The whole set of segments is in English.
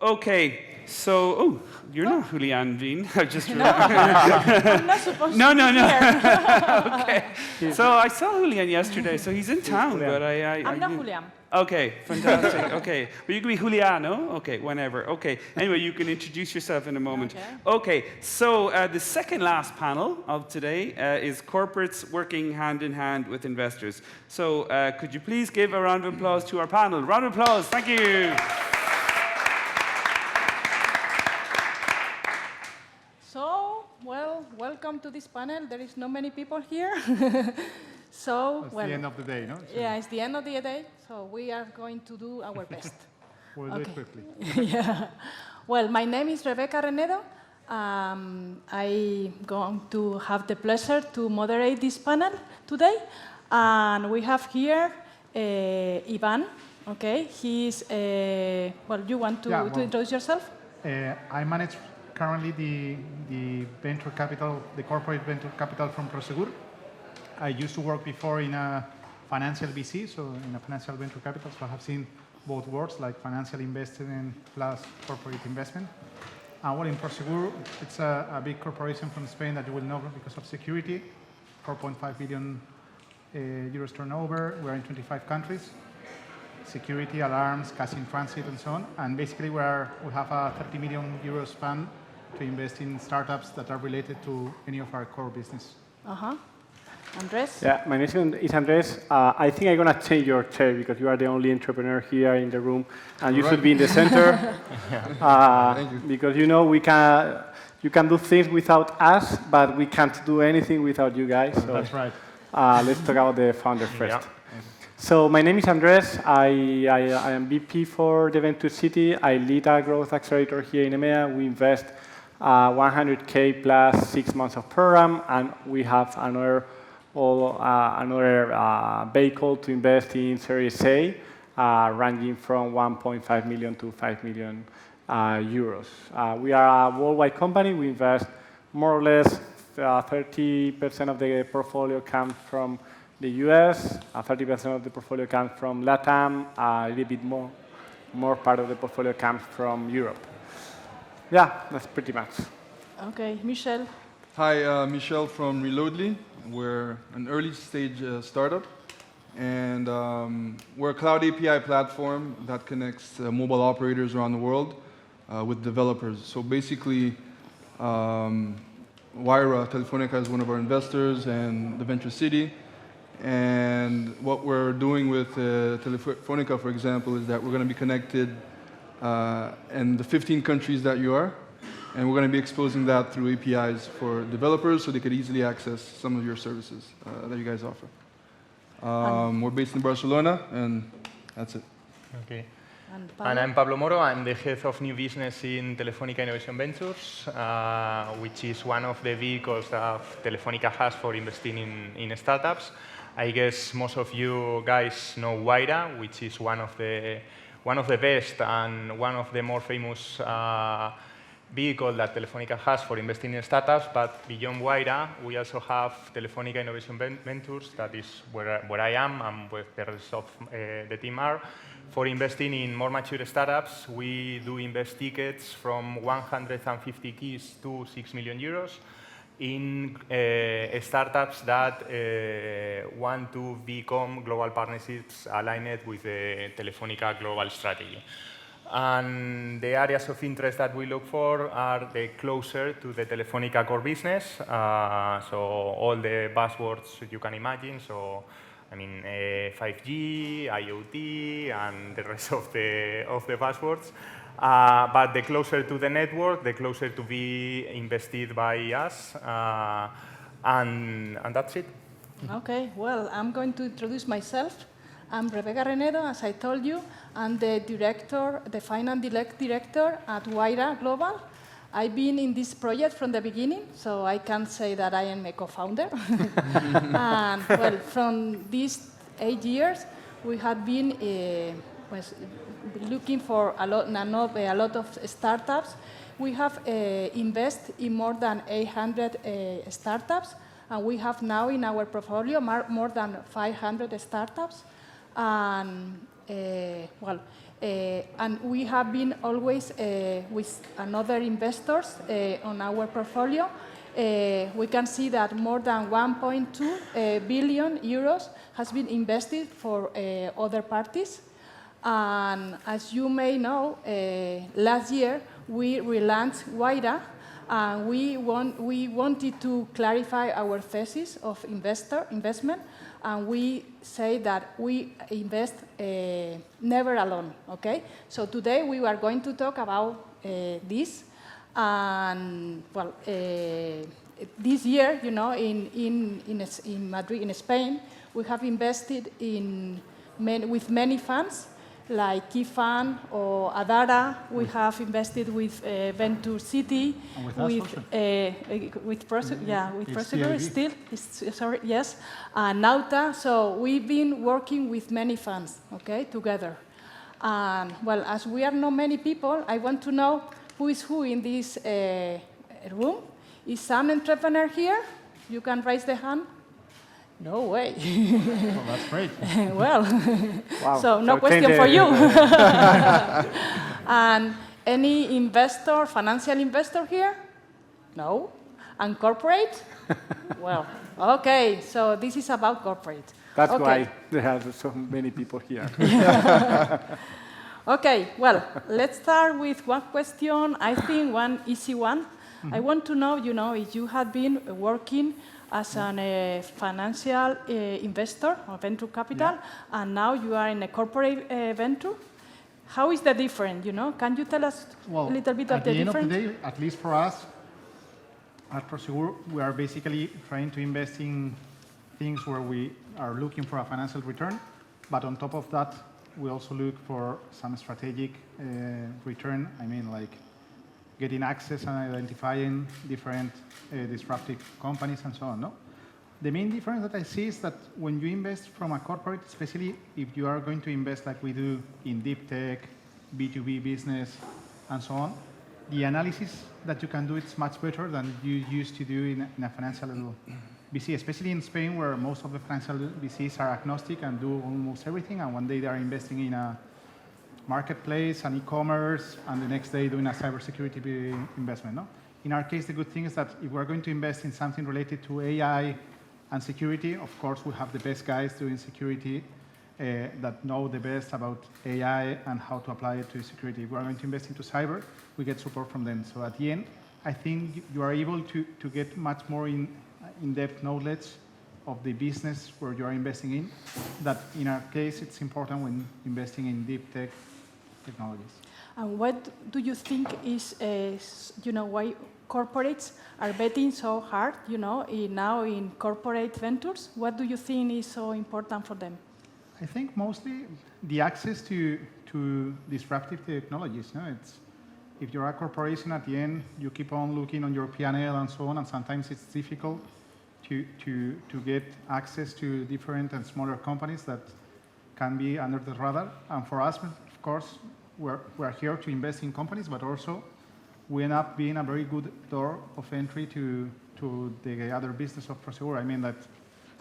Okay, so, you're not Julian, Jean. I just No, I'm not supposed No, to no, be no. here. Okay. So I saw Julian yesterday, so he's in town, but I'm not Julian. Okay, fantastic. Okay, but you can be Juliano. Okay, whenever. Okay. Anyway, you can introduce yourself in a moment. Okay. So the second last panel of today is corporates working hand in hand with investors. So could you please give a round of applause to our panel? Round of applause. Thank you. So, well, welcome to this panel. There is not many people here. So, It's the end of the day, no? So yeah, it's the end of the day, so we are going to do our best. we'll do it quickly. Yeah. Well, my name is Rebecca Renedo. I'm going to have the pleasure to moderate this panel today. And we have here Ivan. Okay, he's, well, you want to introduce yourself? I manage currently the venture capital, the corporate venture capital from Prosegur. I used to work before in a financial VC, so in a financial venture capital, so I have seen both worlds, like financial investment plus corporate investment. And well, in Prosegur, it's a big corporation from Spain that you will know because of security, 4.5 billion euros turnover. We're in 25 countries. Security, alarms, cash in transit, and so on. And basically, we have a 30 million euros fund to invest in startups that are related to any of our core business. Andrés? Yeah, my name is Andrés. I think I'm going to change your chair because you are the only entrepreneur here in the room, and you should be in the center. Thank you. Because you know you can do things without us, but we can't do anything without you guys. So, that's right. Let's talk about the founder first. Yeah. So my name is Andrés. I am VP for TheVentureCity. I lead a growth accelerator here in EMEA. We invest 100K plus 6 months of program, and we have another vehicle to invest in Series A, ranging from 1.5 million to 5 million euros. We are a worldwide company. We invest more or less 30% of the portfolio comes from the US, 30% of the portfolio comes from LATAM, a little bit more part of the portfolio comes from Europe. Yeah, that's pretty much. Okay, Michel. Hi, Michel from Reloadly. We're an early stage startup, and we're a cloud API platform that connects mobile operators around the world with developers. So basically, Wayra, Telefónica is one of our investors, and TheVentureCity. And what we're doing with Telefónica, for example, is that we're going to be connected in the 15 countries that you are. And we're going to be exposing that through APIs for developers so they could easily access some of your services that you guys offer. We're based in Barcelona, and that's it. Okay. And I'm Pablo Moro. I'm the head of new business in Telefónica Innovation Ventures, which is one of the vehicles that Telefónica has for investing in startups. I guess most of you guys know Wayra, which is one of the best and one of the more famous vehicle that Telefónica has for investing in startups, but beyond Wayra, we also have Telefónica Innovation Ventures, that is where I am and where the rest of the team are. For investing in more mature startups, we do invest tickets from 150 keys to 6 million euros in startups that want to become global partnerships aligned with the Telefónica global strategy. And the areas of interest that we look for are the closer to the Telefónica core business, so all the buzzwords you can imagine, so I mean 5G, IoT, and the rest of the buzzwords. But the closer to the network, the closer to be invested by us, and that's it. Okay, well, I'm going to introduce myself. I'm Rebecca Renedo, as I told you. I'm the director, the finance director at Wayra Global. I've been in this project from the beginning, so I can say that I am a co-founder. And well, from these 8 years, we have been looking for a lot of startups. We have invested in more than 800 startups, and we have now in our portfolio more than 500 startups. And well, And we have been always with another investors on our portfolio. We can see that more than 1.2 billion euros has been invested for other parties. And as you may know, last year we relaunched Wayra, and we wanted to clarify our thesis of investment, and we say that we invest never alone. Okay, so today we are going to talk about this. And well, this year, you know, in Madrid, in Spain, we have invested with many funds, like Key Fund or Adara. We have invested with TheVentureCity, with Prosegur still. Sorry, yes, and Nauta. So we've been working with many funds, okay, together. And well, as we are not many people, I want to know who is who in this room. Is some entrepreneur here? You can raise the hand. No way. Well, that's great. Well, Wow. so no question for you. And any investor, financial investor here? No. And corporate? Well, okay. So this is about corporate. That's okay. why there are so many people here. Okay. Well, let's start with one question. I think one easy one. I want to know, you know, if you have been working as a financial investor or venture capital, and now you are in a corporate venture. How is the difference, you know? Can you tell us a little bit of the difference? At the end of the day, at least for us, at Prosegur, we are basically trying to invest in things where we are looking for a financial return, but on top of that, we also look for some strategic return. I mean, like getting access and identifying different disruptive companies and so on. No? The main difference that I see is that when you invest from a corporate, especially if you are going to invest like we do in deep tech, B2B business, and so on, the analysis that you can do is much better than you used to do in a financial VC, especially in Spain, where most of the financial VCs are agnostic and do almost everything, and one day they are investing in a marketplace and e-commerce, and the next day doing a cybersecurity investment. No? In our case, the good thing is that if we're going to invest in something related to AI and security, of course, we have the best guys doing security that know the best about AI and how to apply it to security. If we're going to invest into cyber, we get support from them. So at the end, I think you are able to get much more in-depth knowledge of the business where you are investing in. That in our case, it's important when investing in deep tech technologies. And what do you think is, you know, why corporates are betting so hard, you know, now in corporate ventures? What do you think is so important for them? I think mostly the access to disruptive technologies. No? If you're a corporation, at the end, you keep on looking on your P&L and so on, and sometimes it's difficult to get access to different and smaller companies that can be under the radar. And for us, of course, we're here to invest in companies, but also we end up being a very good door of entry to the other business of Prosegur. I mean that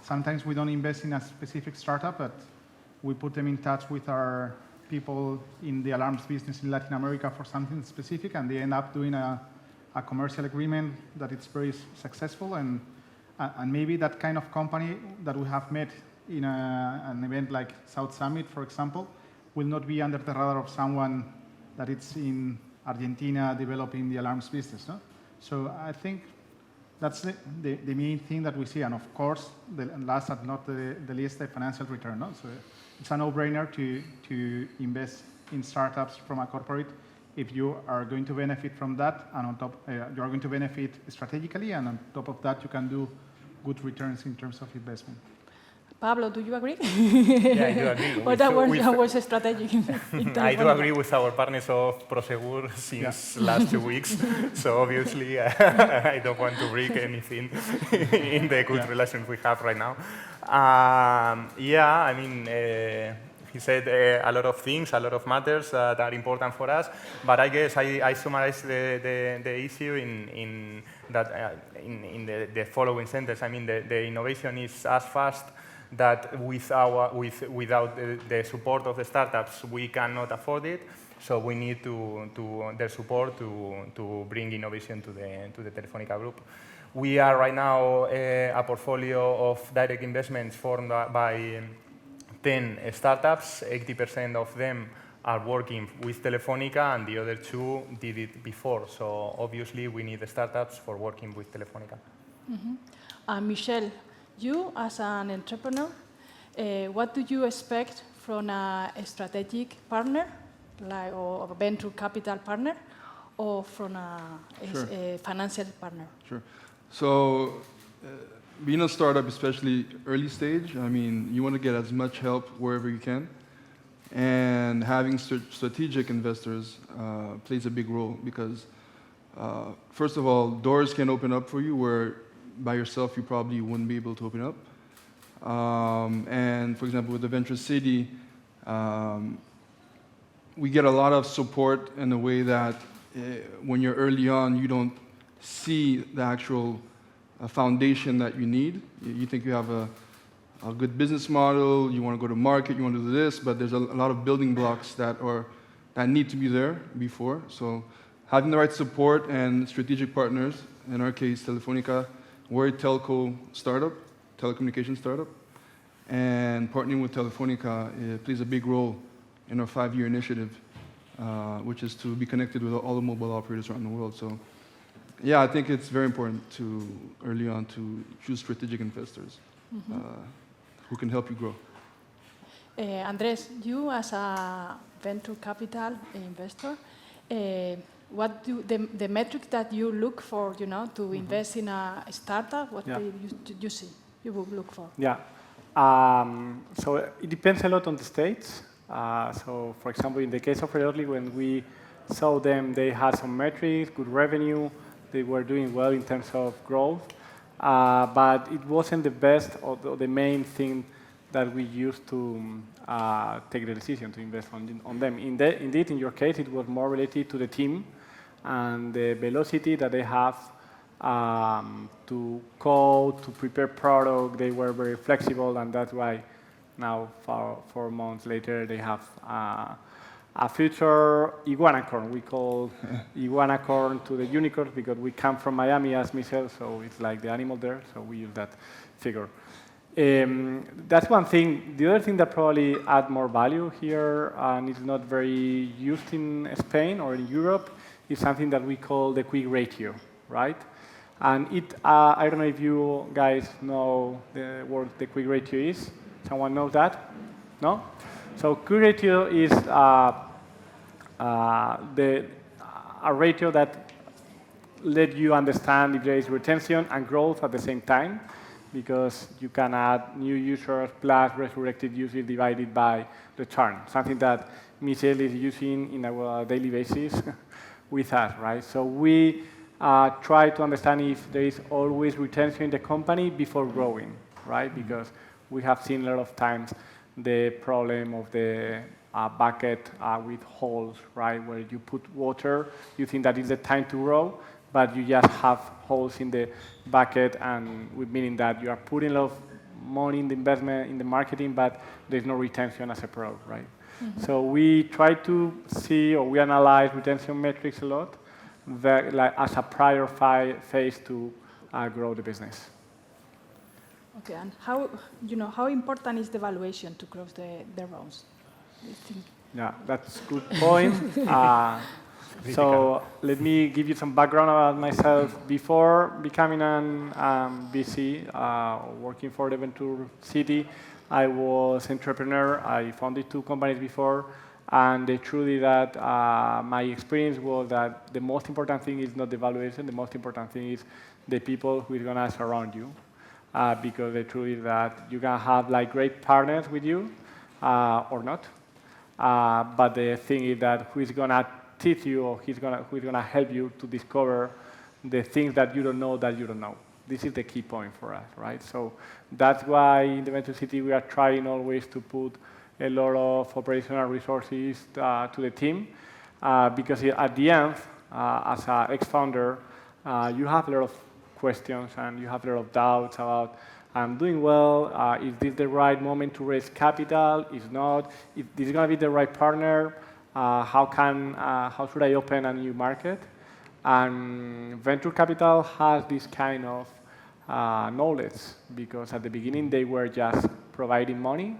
sometimes we don't invest in a specific startup, but we put them in touch with our people in the alarms business in Latin America for something specific, and they end up doing a commercial agreement that it's very successful. And maybe that kind of company that we have met in an event like South Summit, for example, will not be under the radar of someone that it's in Argentina developing the alarms business. No? So I think that's the main thing that we see. And of course, last but not the least, the financial return. No? So it's a no-brainer to invest in startups from a corporate if you are going to benefit from that, and on top, you are going to benefit strategically, and on top of that, you can do good returns in terms of investment. Pablo, do you agree? Yeah, I do agree. Or that was a strategic I do agree with our partners of Prosegur since last 2 weeks. So obviously, I don't want to break anything in the good relations we have right now. I mean, he said a lot of things, a lot of matters that are important for us. But I guess I summarize the issue in the following sentence. I mean, the innovation is as fast that without the support of the startups, we cannot afford it. So we need their support to bring innovation to the Telefónica group. We are right now a portfolio of direct investments formed by 10 startups. 80% of them are working with Telefónica, and the other 2 did it before. So obviously, we need the startups for working with Telefónica. Michel, you as an entrepreneur, what do you expect from a strategic partner, like or a venture capital partner, or from a financial partner? Sure. So being a startup, especially early stage, I mean, you want to get as much help wherever you can. And having strategic investors plays a big role because, first of all, doors can open up for you where by yourself you probably wouldn't be able to open up. And for example, with TheVentureCity, we get a lot of support in the way that when you're early on, you don't see the actual foundation that you need. You think you have a good business model, you want to go to market, you want to do this, but there's a lot of building blocks that need to be there before. So having the right support and strategic partners, in our case, Telefónica, we're a telco startup, telecommunications startup, and partnering with Telefónica plays a big role in our 5-year initiative, which is to be connected with all the mobile operators around the world. So yeah, I think it's very important early on to choose strategic investors. Who can help you grow. Andrés, you as a venture capital investor, what do the metrics that you look for, to invest in a startup? What do you see? You would look for? Yeah. So it depends a lot on the stage. So, for example, in the case of Early, when we saw them, they had some metrics, good revenue. They were doing well in terms of growth. But it wasn't the best or the main thing that we used to take the decision to invest on them. Indeed, in your case, it was more related to the team and the velocity that they have to code, to prepare product. They were very flexible, and that's why now, 4 months later, they have a future iguanacorn. We call iguanacorn to the unicorn because we come from Miami as Michel, so it's like the animal there, so we use that figure. That's one thing. The other thing that probably add more value here and is not very used in Spain or in Europe is something that we call the quick ratio, right? And I don't know if you guys know what the quick ratio is. Someone knows that? No? So quick ratio is a ratio that let you understand if there is retention and growth at the same time, because you can add new users plus resurrected users divided by the churn, something that Michel is using in our daily basis with us, right? So we try to understand if there is always retention in the company before growing, right? Because we have seen a lot of times the problem of the bucket with holes, right? Where you put water, you think that is the time to grow, but you just have holes in the bucket, and meaning that you are putting a lot of money in the investment, in the marketing, but there's no retention as a product, right? So we try to see, or we analyze retention metrics a lot, like as a prior phase to grow the business. Okay, and how important is the valuation to close the rounds? Yeah, that's a good point. So let me give you some background about myself. Before becoming an VC, working for TheVentureCity, I was an entrepreneur. I founded 2 companies before, and the truth is that my experience was that the most important thing is not the valuation. The most important thing is the people who are going to surround you, because the truth is that you can have like great partners with you or not, but the thing is that who is going to teach you, or who is going to help you to discover the things that you don't know. This is the key point for us, right? So that's why in TheVentureCity we are trying always to put a lot of operational resources to the team, because at the end, as an ex-founder, you have a lot of questions and you have a lot of doubts about I'm doing well. Is this the right moment to raise capital? If not, if this is going to be the right partner, how should I open a new market? And venture capital has this kind of knowledge, because at the beginning they were just providing money,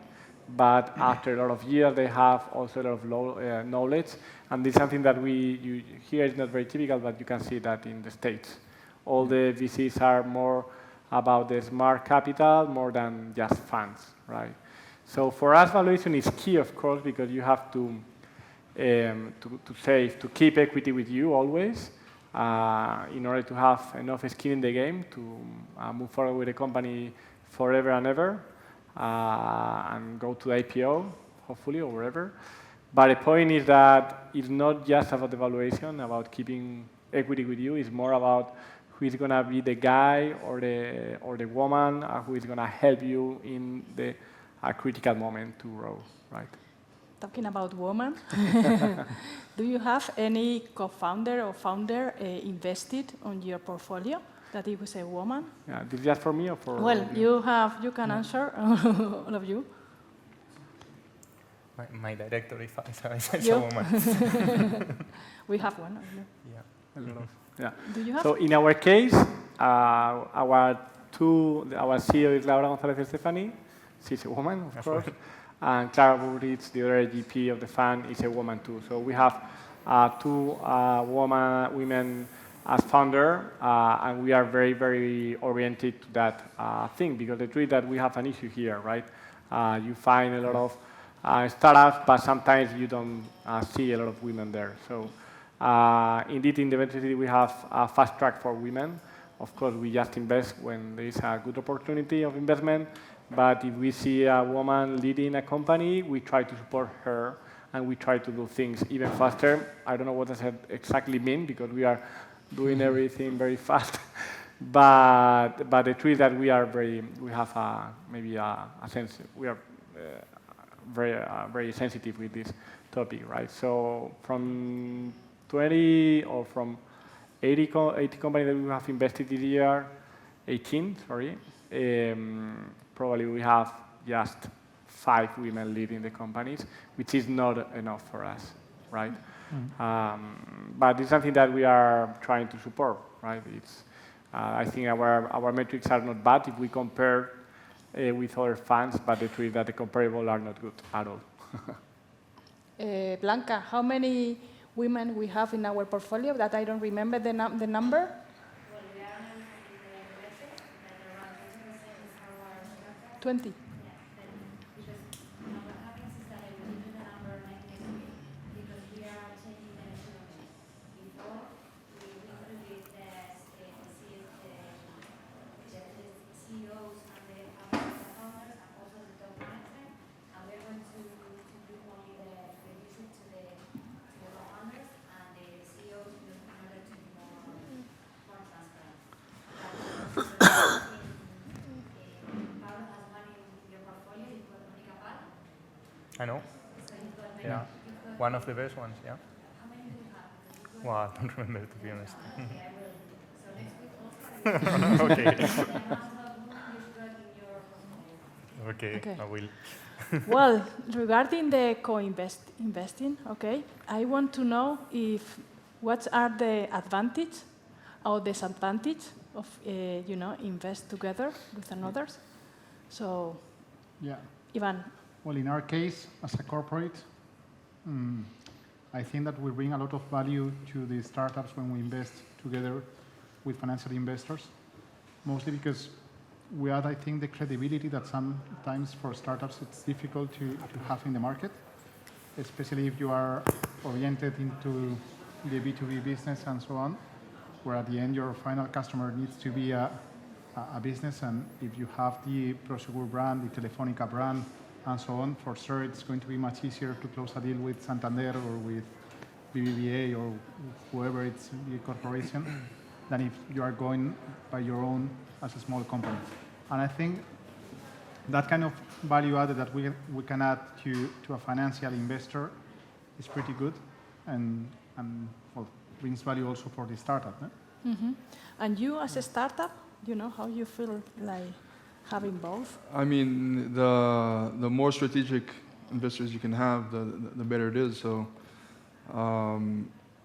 but after a lot of years they have also a lot of knowledge, and this is something that here is not very typical, but you can see that in the States. All the VCs are more about the smart capital more than just funds, right? So for us, valuation is key, of course, because you have to save, to keep equity with you always, in order to have enough skin in the game to move forward with the company forever and ever, and go to the IPO, hopefully, or wherever. But the point is that it's not just about the valuation, about keeping equity with you. It's more about who is going to be the guy or the woman who is going to help you in the critical moment to grow, right? Talking about women, do you have any co-founder or founder invested on your portfolio that it was a woman? Yeah, this is just for me or for? Well, you can answer, all of you. My director is a woman. We have one. Yeah. Yeah. Do you have? So in our case, our CEO is Laura González Estefani. She's a woman, of course. And Clara Buritz, the other GP of the fund, is a woman too. So we have two women as founder, and we are very, very oriented to that thing, because the truth is that we have an issue here, right? You find a lot of startups, but sometimes you don't see a lot of women there. So indeed, in TheVentureCity, we have a fast track for women. Of course, we just invest when there is a good opportunity of investment. But if we see a woman leading a company, we try to support her, and we try to do things even faster. I don't know what does that exactly mean, because we are doing everything very fast. but the truth is that we have maybe a sense, we are very sensitive with this topic, right? So from 20 or from 80 companies that we have invested this year, 18, sorry, probably we have just 5 women leading the companies, which is not enough for us, right? But it's something that we are trying to support, right? I think our metrics are not bad if we compare with other funds, but the truth is that the comparables are not good at all. Blanca, how many women we have in our portfolio? That I don't remember the number. 20. I know. Yeah. One of the best ones, yeah. How many do you have? Well, I don't remember, to be honest. Okay. Okay, I will. Well, regarding the investing, okay, I want to know what are the advantage or disadvantage of invest together with others. So, yeah. Ivan. Well, in our case, as a corporate, I think that we bring a lot of value to the startups when we invest together with financial investors, mostly because we add, I think, the credibility that sometimes for startups it's difficult to have in the market, especially if you are oriented into the B2B business and so on, where at the end your final customer needs to be a business, and if you have the Prosegur brand, the Telefónica brand, and so on, for sure it's going to be much easier to close a deal with Santander or with BBVA or whoever it's the corporation than if you are going by your own as a small company. And I think that kind of value added that we can add to a financial investor is pretty good and well, brings value also for the startup. Mm-hmm. And you as a startup, how you feel like having both? I mean, the more strategic investors you can have, the better it is. So.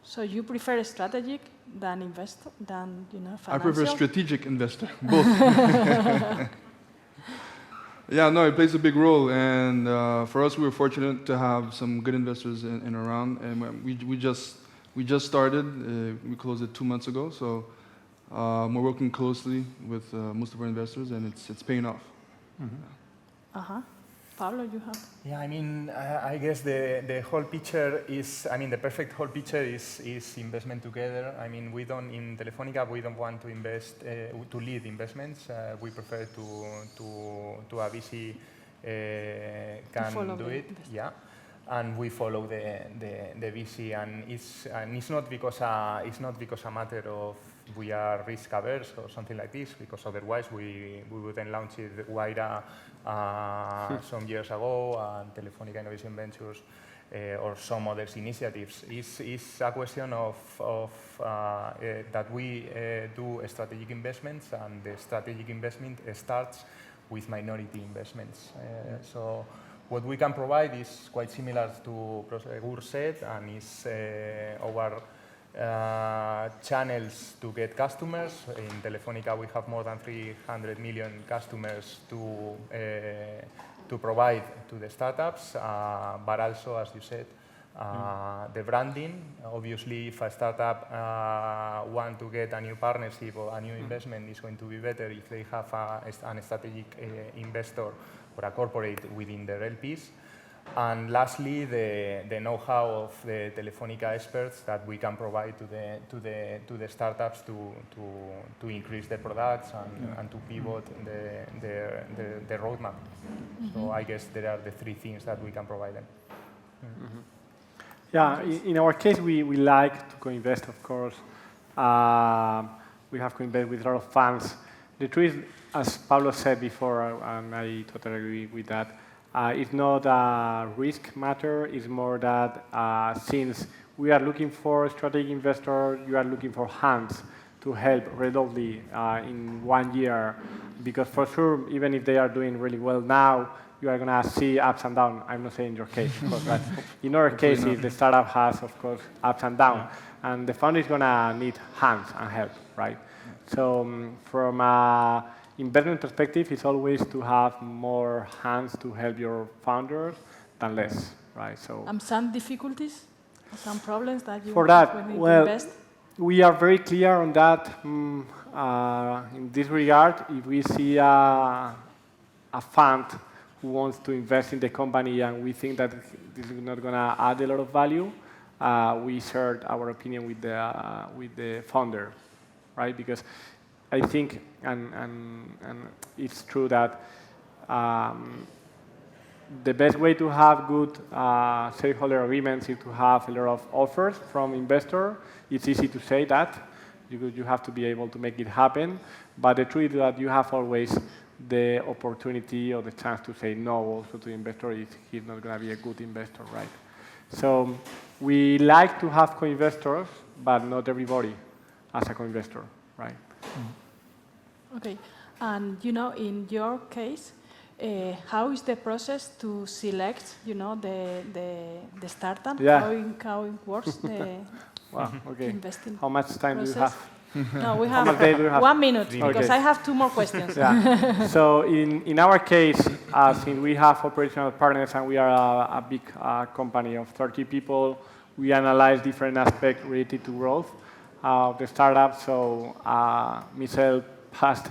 So you prefer strategic than investor than financial? I prefer strategic investor, both. Yeah, no, it plays a big role, and for us, we were fortunate to have some good investors in around, and we just started. We closed it 2 months ago, so we're working closely with most of our investors, and it's paying off. Uh-huh. Pablo, you have? Yeah, I mean, I guess the whole picture is, I mean, the perfect whole picture is investment together. I mean, in Telefónica, we don't want to invest, to lead investments. We prefer to a VC can do it. Yeah. And we follow the VC, and it's not because a matter of we are risk averse or something like this, because otherwise we wouldn't launch it Wayra some years ago, and Telefónica Innovation Ventures or some other initiatives. It's a question of that we do strategic investments, and the strategic investment starts with minority investments. So what we can provide is quite similar to Prosegur said, and is our channels to get customers. In Telefónica, we have more than 300 million customers to provide to the startups, but also, as you said, the branding. Obviously, if a startup want to get a new partnership or a new investment, it's going to be better if they have a strategic investor or a corporate within their LPs. And lastly, the know-how of the Telefónica experts that we can provide to the startups to increase their products and to pivot the roadmap. So I guess there are the three things that we can provide them. Yeah, in our case, we like to co-invest, of course. We have co-invested with a lot of funds. The truth is, as Pablo said before, and I totally agree with that, it's not a risk matter. It's more that since we are looking for a strategic investor, you are looking for hands to help readily in 1 year. Because for sure, even if they are doing really well now, you are going to see ups and downs. I'm not saying in your case, of course, but in our case, the startup has, of course, ups and downs. And the fund is going to need hands and help, right? So from an investment perspective, it's always to have more hands to help your founders than less, right? So some difficulties, some problems that you for have that, when you well, invest? We are very clear on that. In this regard, if we see a fund who wants to invest in the company and we think that this is not going to add a lot of value, we shared our opinion with the founder, right? Because I think, and it's true that the best way to have good shareholder agreements is to have a lot of offers from investors. It's easy to say that, because you have to be able to make it happen. But the truth is that you have always the opportunity or the chance to say no also to the investor if he's not going to be a good investor, right? So we like to have co-investors, but not everybody as a co-investor, right? Okay, and in your case, how is the process to select, the startup? Yeah. How it works? Wow, okay. Investing How much time process? do you have? No, we How much day do you have have? 1 minute, Okay. because I have 2 more questions. Yeah. So in our case, since we have operational partners and we are a big company of 30 people, we analyze different aspects related to growth of the startup. So Michel passed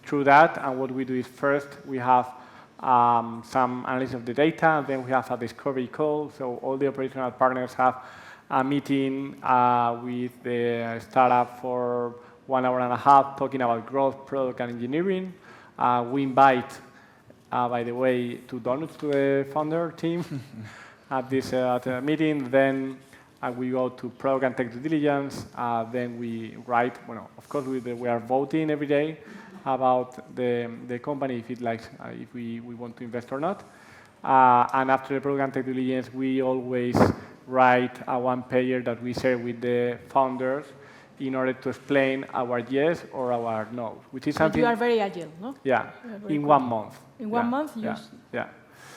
through that, and what we do is first we have some analysis of the data, and then we have a discovery call. So all the operational partners have a meeting with the startup for 1.5 hours talking about growth, product, and engineering. We invite, by the way, 2 donuts to the founder team at this meeting. Then we go to product and tech due diligence. Then we write, of course, we are voting every day about the company, if it likes, if we want to invest or not. And after the product and tech due diligence, we always write a one-pager that we share with the founders in order to explain our yes or our no, which is But something. you are very agile, no? Yeah, very in quick. 1 month. In 1 month, Yeah.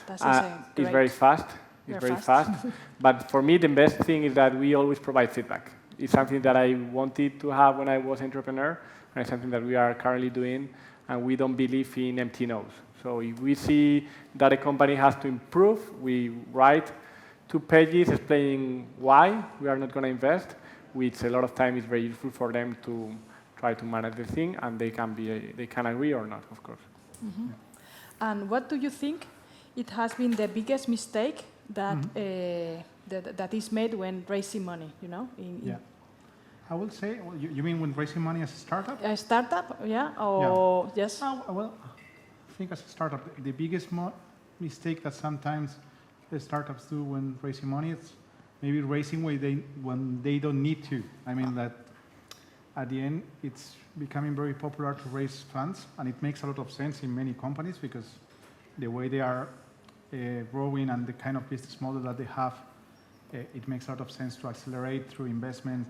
That's insane. It's Great. very fast. It's You're very fast. fast. But for me, the best thing is that we always provide feedback. It's something that I wanted to have when I was entrepreneur, and it's something that we are currently doing, and we don't believe in empty no's. So if we see that a company has to improve, we write 2 pages explaining why we are not going to invest, which a lot of time is very useful for them to try to manage the thing, and they can agree or not, of course. Mm-hmm. And what do you think it has been the biggest mistake that that is made when raising money? You know, I will say, well, you mean when raising money as a startup? A startup, yeah, or yes. Well, I think as a startup, the biggest mistake that sometimes the startups do when raising money is maybe raising when they don't need to. I mean that at the end, it's becoming very popular to raise funds, and it makes a lot of sense in many companies because the way they are growing and the kind of business model that they have, it makes a lot of sense to accelerate through investment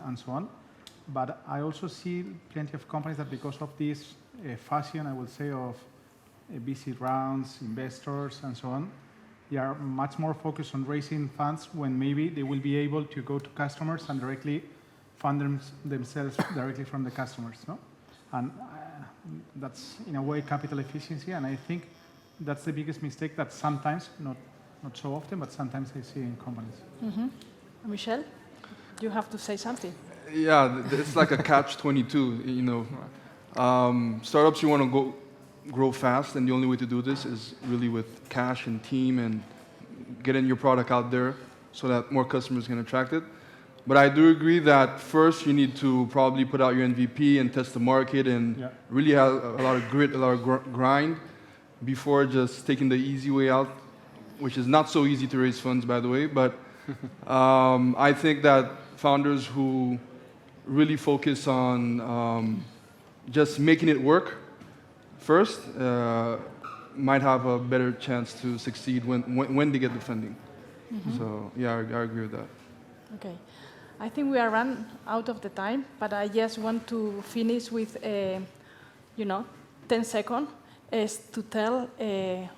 and so on. But I also see plenty of companies that because of this fashion, I will say, of VC rounds, investors, and so on, they are much more focused on raising funds when maybe they will be able to go to customers and directly fund themselves directly from the customers, no? And that's, in a way, capital efficiency, and I think that's the biggest mistake that sometimes, not so often, but sometimes I see in companies. Mm-hmm. Michel, you have to say something. Yeah, it's like a catch-22, you know. Startups, you want to grow fast, and the only way to do this is really with cash and team and getting your product out there so that more customers can attract it. But I do agree that first you need to probably put out your MVP and test the market and really have a lot of grit, a lot of grind before just taking the easy way out, which is not so easy to raise funds, by the way. But I think that founders who really focus on just making it work first might have a better chance to succeed when they get the funding. Mm-hmm. So yeah, I agree with that. Okay. I think we are run out of the time, but I just want to finish with, 10 seconds, is to tell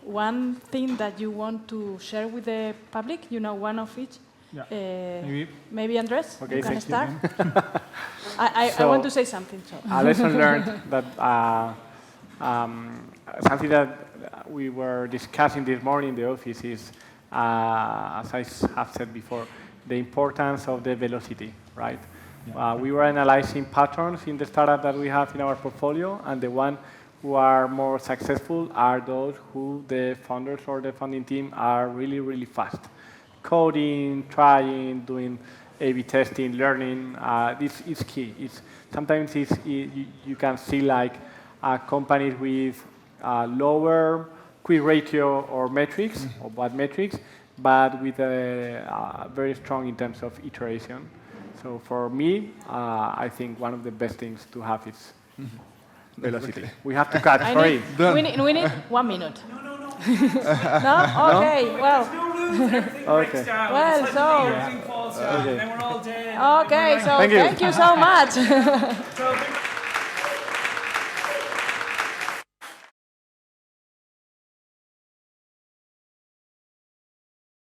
one thing that you want to share with the public, one of each. Yeah. Maybe Andrés, okay, you can start. I So, want to say something. So. A lesson learned that something that we were discussing this morning in the office is, as I have said before, the importance of the velocity, right? Yeah. We were analyzing patterns in the startup that we have in our portfolio, and the one who are more successful are those who the founders or the founding team are really, really fast. Coding, trying, doing A/B testing, learning, this is key. Sometimes you can see like companies with lower quick ratio or metrics, or bad metrics, but with very strong in terms of iteration. So for me, I think one of the best things to have is velocity. Okay. We have to cut. Sorry. We need 1 minute. No? Okay, no? Well. Okay. Well, so. Everything falls down, and then we're all dead. Okay, so thank you so much. So